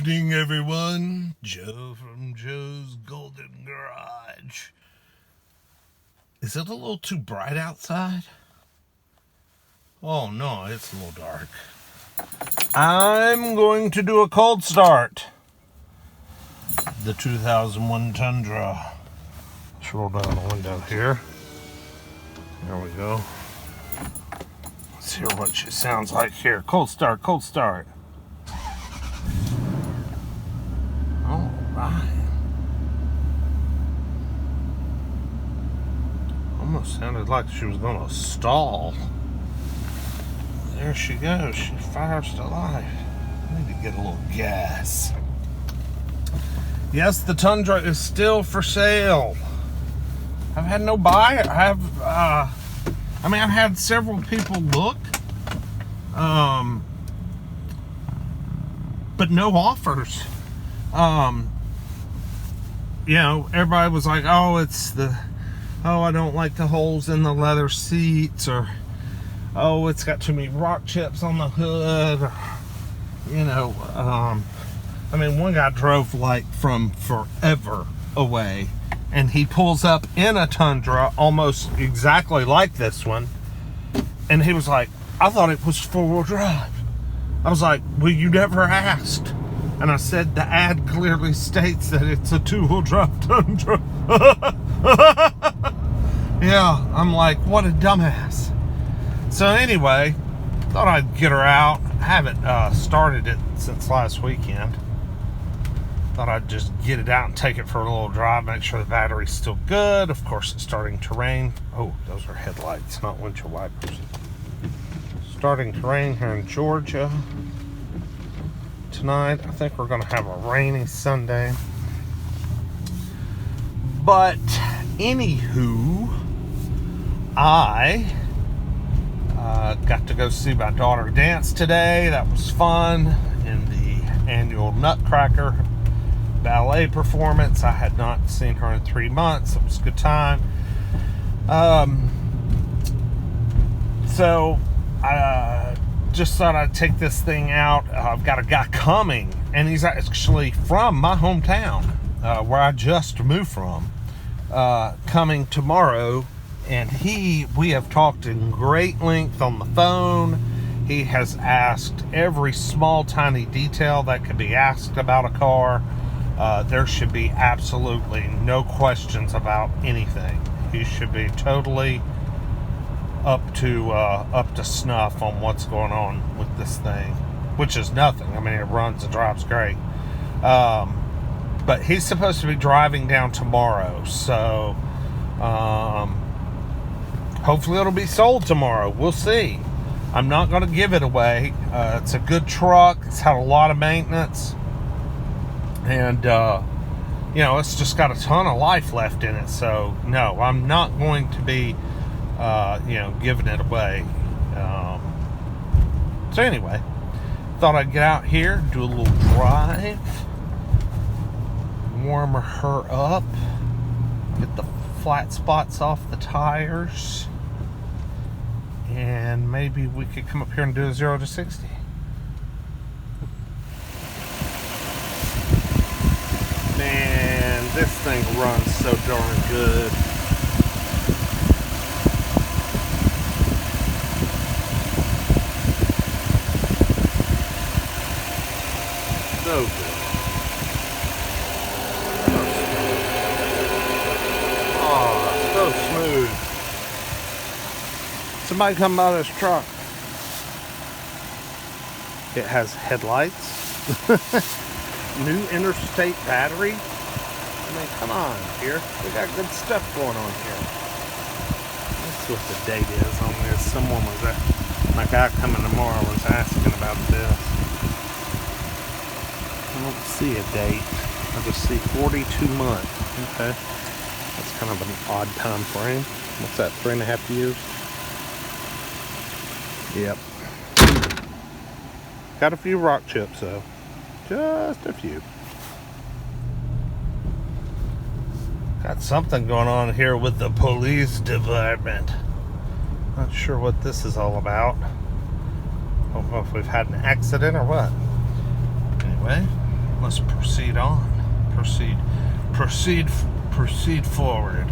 evening, everyone. Joe from Joe's Golden Garage. Is it a little too bright outside? Oh no, it's a little dark. I'm going to do a cold start. The 2001 Tundra. Let's roll down the window here. There we go. Let's hear what she sounds like here. Cold start, cold start. All right. Almost sounded like she was going to stall. There she goes. She fires to life. I need to get a little gas. Yes, the Tundra is still for sale. I've had no buyer. I've had several people look, but no offers. Everybody was like, I don't like the holes in the leather seats, or, it's got too many rock chips on the hood, or, one guy drove from forever away, and he pulls up in a Tundra almost exactly like this one, and he was like, I thought it was four-wheel drive. I was like, well, you never asked. And I said, the ad clearly states that it's a two-wheel drive Tundra. Yeah, I'm like, what a dumbass. So anyway, thought I'd get her out. I haven't started it since last weekend. Thought I'd just get it out and take it for a little drive, make sure the battery's still good. Of course, it's starting to rain. Oh, those are headlights, not windshield wipers. Starting to rain here in Georgia tonight. I think we're going to have a rainy Sunday. But anywho, I got to go see my daughter dance today. That was fun in the annual Nutcracker ballet performance. I had not seen her in 3 months. It was a good time. So I just thought I'd take this thing out. I've got a guy coming, and he's actually from my hometown, where I just moved from, coming tomorrow. And we have talked in great length on the phone. He has asked every small, tiny detail that could be asked about a car. There should be absolutely no questions about anything. He should be totally up to snuff on what's going on with this thing, which is nothing. I mean, it runs and drives great. But he's supposed to be driving down tomorrow, so hopefully it'll be sold tomorrow. We'll see. I'm not going to give it away. It's a good truck. It's had a lot of maintenance. And, it's just got a ton of life left in it. So, no, I'm not going to be, giving it away. So, anyway, thought I'd get out here, do a little drive, warm her up, get the flat spots off the tires, and maybe we could come up here and do a 0 to 60. Man, this thing runs so darn good. So good. So smooth. Somebody come by this truck. It has headlights. New interstate battery. I mean, come on here. We got good stuff going on here. Let's see what the date is on this. Someone was my guy coming tomorrow was asking about this. I don't see a date. I just see 42 months. Okay. That's kind of an odd time frame. What's that, 3.5 years? Yep. Got a few rock chips though. Just a few. Got something going on here with the police department. Not sure what this is all about. Don't know if we've had an accident or what. Anyway, let's proceed on. Proceed forward.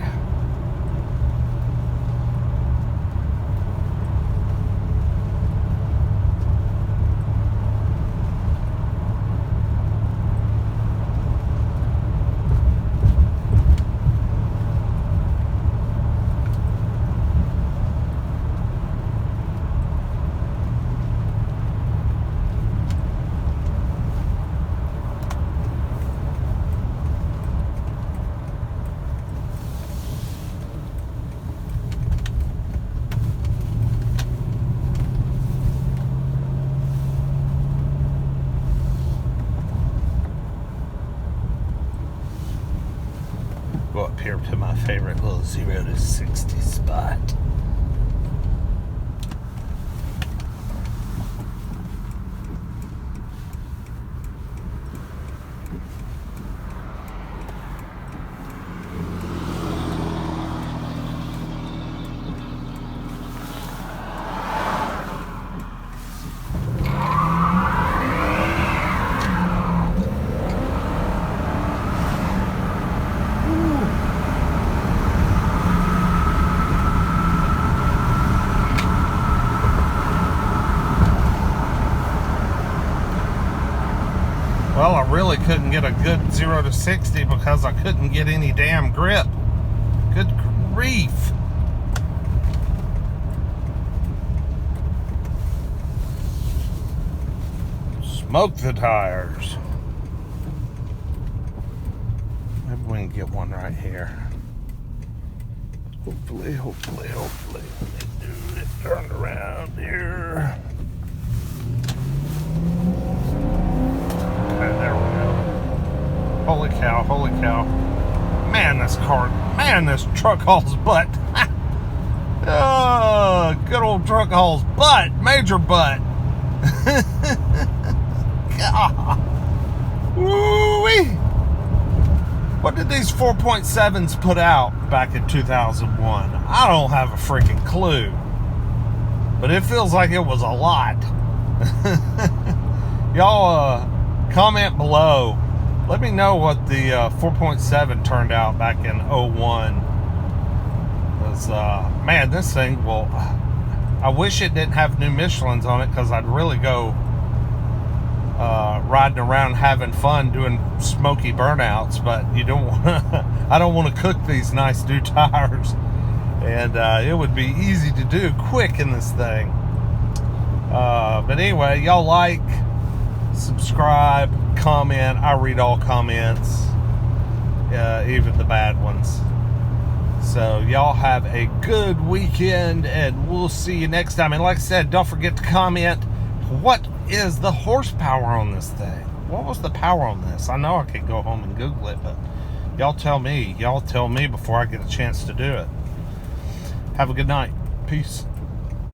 Go up here to my favorite little 0 to 60 spot. Well, I really couldn't get a good 0 to 60 because I couldn't get any damn grip. Good grief. Smoke the tires. Maybe we can get one right here. Hopefully. Let me do it. Turn around here. There we go. Holy cow. Man, this truck hauls butt. Oh, good old truck hauls butt. Major butt. God. Woo-wee. What did these 4.7s put out back in 2001? I don't have a freaking clue. But it feels like it was a lot. Y'all, comment below. Let me know what the 4.7 turned out back in 01. Because, man, this thing, well, I wish it didn't have new Michelins on it because I'd really go riding around having fun doing smoky burnouts. But you don't want to, I don't want to cook these nice new tires. And it would be easy to do quick in this thing. But anyway, y'all like, subscribe, comment. I read all comments, even the bad ones. So y'all have a good weekend, and we'll see you next time. And like I said, don't forget to comment. What is the horsepower on this thing? What was the power on this? I know I could go home and Google it, but y'all tell me. Y'all tell me before I get a chance to do it. Have a good night. Peace.